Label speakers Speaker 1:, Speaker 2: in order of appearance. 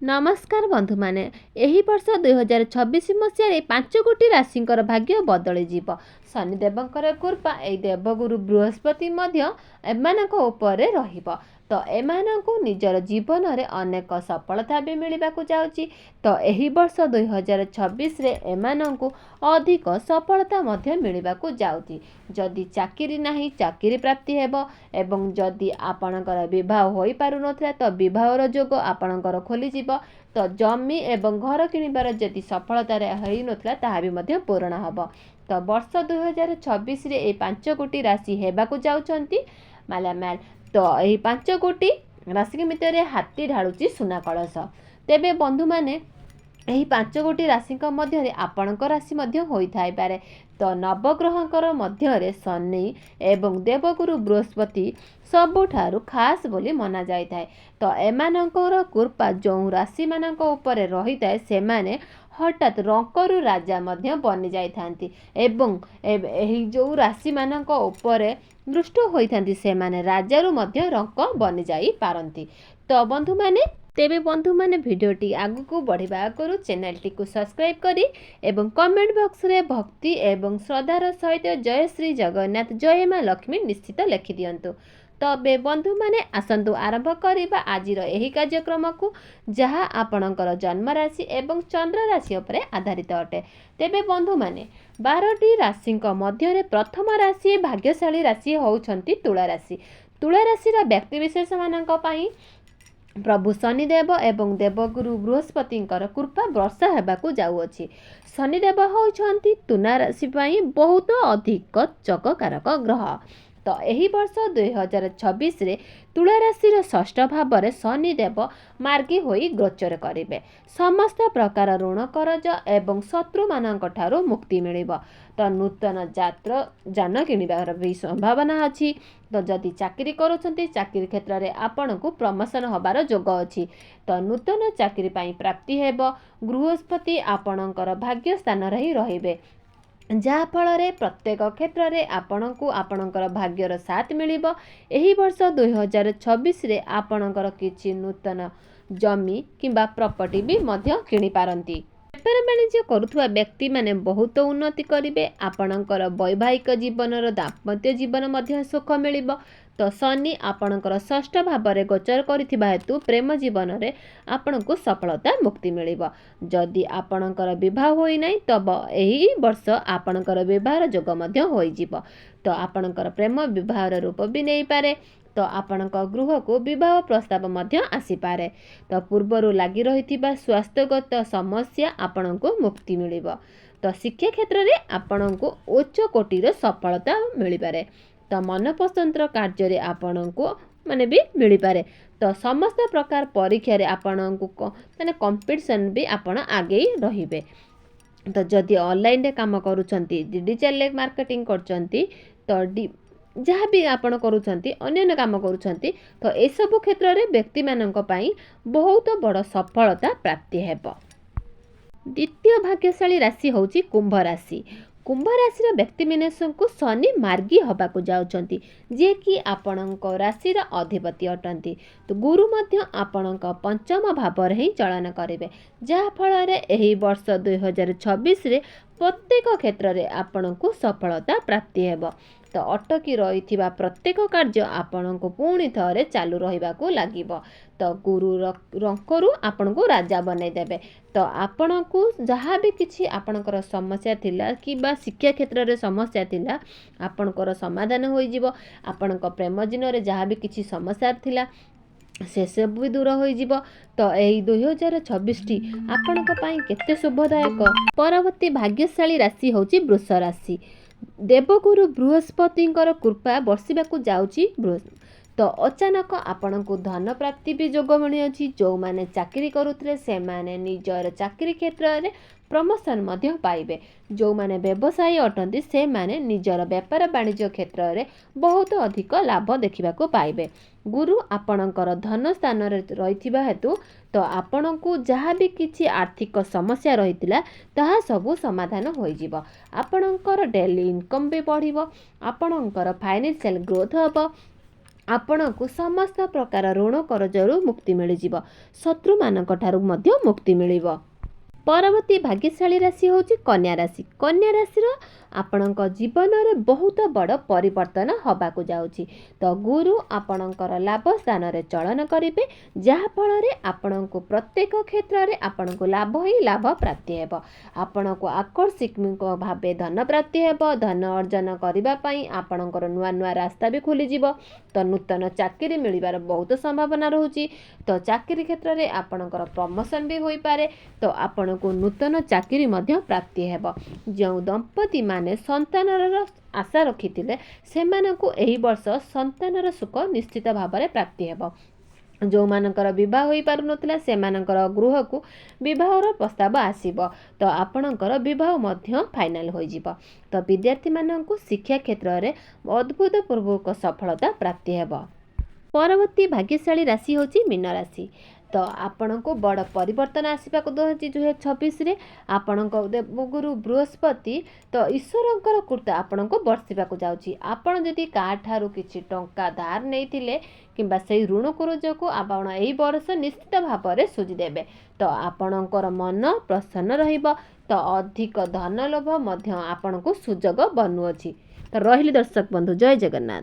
Speaker 1: नमस्कार बंधु माने एही वर्ष 2026 मसीह 5 कोटी राशिंकर भाग्य बदली जीव। शनिदेवंकर कृपा ए देवगुरु बृहस्पति मध्य एमानक उपरे रहिबो। तो एमानकु निजर जीवन रे अनेक सफलता भी मिलबाकू जाउची। तो एही वर्ष 2026 रे एमानकु अधिक सफलता मध्य मिलबाकू जाउची। जदि चाकरी नाही चाकरी प्राप्ति हेबो एवं जदि आपणकर विवाह होई पारु नथला तो विवाहर जोग आपणकर खोली जीवो। तो जमी एवं घर किणिबार जदि सफलता होई नथला ताहा भी मध्य पूर्ण हबो। तो वर्ष 2026 रे ए 5 कोटी राशि हेबाकू जाउछंती मालामाल। तो यही 5 कोटी राशि के भितर हाथी ढालुची सुना कलश। तेबे बंधु माने यही 5 कोटी राशि मध्य आपणक राशि मध्य होई थाई पारे। तो नवग्रहंकर मध्य शनि एवं देवगुरु बृहस्पति सबुठारु खास बोली मना जाई थाए। तो एमानकर कृपा जो राशि मानक ऊपर रही थाए सेमाने हठात रंकरु राजा मध्य बनी जाई थांती एवं एही जो राशि मानक ऊपर दृष्ट होई थांती सेमाने राजारु मध्य रंक बनी जाई पारंती। तो बंधु माने तेबे बंधु माने वीडियोटी आगु को बढ़िबा करू चैनल टी को सब्सक्राइब करी एवं कमेंट बॉक्स रे भक्ति एवं श्रद्धार सहित जय श्री जगन्नाथ जय मां लक्ष्मी निश्चित लिखि दियंतु। तबे बंधु माने आसंतु आरंभ करिबा आजिर एही कार्यक्रम को जहा आपणकर जन्म राशि एवं चंद्र राशि उपरे आधारित अटे। तेबे बंधु माने 12टी राशि मध्य रे प्रथम राशि भाग्यशाली राशि होउछंती तुला राशि। तुला राशि रा व्यक्ति विशेष मानक पई प्रभु शनिदेव एवं देवगुरु बृहस्पति कृपा वर्षा हेबाकू जाउअछि। शनिदेव होउछंती तुला राशि पई बहुत अधिक चककारक ग्रह। तो यही वर्ष 2026 रे तुला राशि षष्ठ भाव में शनिदेव मार्गी होई गोचर करेंगे। समस्त प्रकार ऋण करज एवं शत्रु मानक ठारू मुक्ति मिलिबो। तो नूतन जान किणिबार भी संभावना अच्छी। तो जदि चाकरी करूछंती चाकरी क्षेत्र में आपण को प्रमोशन होबार जोग अच्छी। तो नूतन चाकरी पाई प्राप्ति हेबो। बृहस्पति आपणकर भाग्य स्थान रही रहिबे जहा फल प्रत्येक क्षेत्र में आपण को आपणकर भाग्यर साथ मिलिबो। एही वर्ष 2026 रे आपणकर किछि नूतन जमी किंबा प्रॉपर्टी भी मध्य किणी पारंती। व्यापार वाणिज्य करुवा व्यक्ति माने बहुत उन्नति करिवे। आपणकर वैवाहिक जीवनर दाम्पत्य जीवन मध्य सुख मिलिबो। तो शनि आपणकर षष्ठ भाव में गोचर करिथिबा हेतु प्रेम जीवन में आपण को सफलता मुक्ति मिलिबो। जदि आपणकर विवाह होई नै तब एही वर्ष आपणकर विवाह जोग मध्य होई जिवो। तो आपणकर प्रेम विवाहर रूप भी नहीं पारे। तो आपणक गृह को विवाह प्रस्ताव मध्य आसी पारे। तो पूर्वरु लागि रहिथिबा स्वास्थ्यगत समस्या आपण को मुक्ति मिलिबो। तो शिक्षा क्षेत्र में आपण को उच्च कोटिर सफलता मिल पारे। तो मनपसंद कार्य रे आपण को माने भी मिल पारे। तो समस्त प्रकार परीक्षा रे आपण को माने कंपटीशन भी आपण आगे रहिबे। तो जदि ऑनलाइन रे काम करूछंती डिजिटल मार्केटिंग करछंती तो जहाँ भी आपण करूछंती अन्य काम करूछंती तो ए सब क्षेत्र में व्यक्ति मानक पई बहुत बड़ सफलता प्राप्ति हेबो। द्वितीय भाग्यशाली राशि होची कुंभ राशि। कुंभ राशि व्यक्ति विशेष को शनि मार्गी हबाकू जाउछंती जे कि आपणक राशि अधिपति अटंती। तो गुरु मध्य आपणक पंचम भाव रे ही चलन करेंगे जहा फल एही वर्ष 2026 रे प्रत्येक क्षेत्र में आपण को सफलता प्राप्ति हेबो। तो अटकी रही प्रत्येक कार्य आपण को पुणी थे चालू रहिबाकू लागिबो। तो गुरु रंकरु आपण को राजा बनई देबे। तो आपण को जहाँ भी किछि आपणकर समस्या थिला किबा शिक्षा क्षेत्र में समस्या थिला आपणकर समाधान होई जिवो। आपणक प्रेम जीवन रे जहाँ भी किछि समस्या थिला से सब भी दूर हो जिवो। तो यही 2026 टी आपणक पई केते शुभदायक। परवर्ती भाग्यशाली राशि होची वृष राशि। देवगुरु बृहस्पति कृपा बर्षिबाकू जाउची। तो अचानक आपण को धन प्राप्ति भी जोग मिली अछि। जो माने चाकरी करुथले से माने निजर चाकरी क्षेत्र में प्रमोशन मध्य पाइबे। जो माने व्यवसायी अटंती से माने निजर व्यापार वाणिज्य क्षेत्र में बहुत अधिक लाभ देखिबाकू पाइबे। गुरु आपणकर धन स्थान रहिथिबा हेतु तो आपण को जहाँ भी किछि आर्थिक समस्या रहितिला ताहा सबु समाधान होई जिवो। आपणकर डेली इनकम भी बढ़िबो। आपणकर फाइनेंशियल ग्रोथ हबो। ଆପଣଙ୍କୁ ସମସ୍ତ ପ୍ରକାର ଋଣ କରଜରୁ ମୁକ୍ତି ମିଳିଯିବ। ଶତ୍ରୁମାନଙ୍କଠାରୁ ମଧ୍ୟ ମୁକ୍ତି ମିଳିବ। ପରବର୍ତ୍ତୀ ଭାଗ୍ୟଶାଳୀ ରାଶି ହେଉଛି କନ୍ୟା ରାଶି। କନ୍ୟା ରାଶିର ଆପଣଙ୍କ ଜୀବନରେ ବହୁତ ବଡ଼ ପରିବର୍ତ୍ତନ ହେବାକୁ ଯାଉଛି। ତ ଗୁରୁ ଆପଣଙ୍କର ଲାଭ ସ୍ଥାନରେ ଚଳନ କରିବେ, ଯାହାଫଳରେ ଆପଣଙ୍କୁ ପ୍ରତ୍ୟେକ କ୍ଷେତ୍ରରେ ଆପଣଙ୍କୁ ଲାଭ ହିଁ ଲାଭ ପ୍ରାପ୍ତି ହେବ। ଆପଣଙ୍କୁ ଆକସ୍ମିକ ଭାବେ ଧନ ପ୍ରାପ୍ତି ହେବ। ଧନ ଅର୍ଜନ କରିବା ପାଇଁ ଆପଣଙ୍କର ନୂଆ ନୂଆ ରାସ୍ତା ବି ଖୋଲିଯିବ। ତ ନୂତନ ଚାକିରି ମିଳିବାର ବହୁତ ସମ୍ଭାବନା ରହୁଛି। ତ ଚାକିରି କ୍ଷେତ୍ରରେ ଆପଣଙ୍କର ପ୍ରମୋସନ୍ ବି ହୋଇପାରେ। ତ ଆପଣଙ୍କୁ ନୂତନ ଚାକିରି ମଧ୍ୟ ପ୍ରାପ୍ତି ହେବ। ଯେଉଁ ଦମ୍ପତିମାନେ ସନ୍ତାନର ଆଶା ରଖିଥିଲେ ସେମାନଙ୍କୁ ଏହି ବର୍ଷ ସନ୍ତାନର ସୁଖ ନିଶ୍ଚିତ ଭାବରେ ପ୍ରାପ୍ତି ହେବ। ଯେଉଁମାନଙ୍କର ବିବାହ ହୋଇପାରୁନଥିଲା ସେମାନଙ୍କର ଗୃହକୁ ବିବାହର ପ୍ରସ୍ତାବ ଆସିବ। ତ ଆପଣଙ୍କର ବିବାହ ମଧ୍ୟ ଫାଇନାଲ ହୋଇଯିବ। ତ ବିଦ୍ୟାର୍ଥୀମାନଙ୍କୁ ଶିକ୍ଷା କ୍ଷେତ୍ରରେ ଅଦ୍ଭୁତପୂର୍ବ ସଫଳତା ପ୍ରାପ୍ତି ହେବ। ପରବର୍ତ୍ତୀ ଭାଗ୍ୟଶାଳୀ ରାଶି ହେଉଛି ମୀନ ରାଶି। ତ ଆପଣଙ୍କୁ ବଡ଼ ପରିବର୍ତ୍ତନ ଆସିବାକୁ ଦେଉଛି 2026ରେ। ଆପଣଙ୍କ ଦେବଗୁରୁ ବୃହସ୍ପତି ତ ଈଶ୍ୱରଙ୍କର କୃପା ଆପଣଙ୍କୁ ବର୍ଷିବାକୁ ଯାଉଛି। ଆପଣ ଯଦି କାହାଠାରୁ କିଛି ଟଙ୍କା ଧାର ନେଇଥିଲେ କିମ୍ବା ସେହି ଋଣ କରଜକୁ ଆପଣ ଏହି ବର୍ଷ ନିଶ୍ଚିତ ଭାବରେ ସୁଝିଦେବେ। ତ ଆପଣଙ୍କର ମନ ପ୍ରସନ୍ନ ରହିବ। ତ ଅଧିକ ଧନ ଲୋଭ ମଧ୍ୟ ଆପଣଙ୍କୁ ସୁଯୋଗ ବନୁଅଛି। ତ ରହିଲି ଦର୍ଶକ ବନ୍ଧୁ, ଜୟ ଜଗନ୍ନାଥ।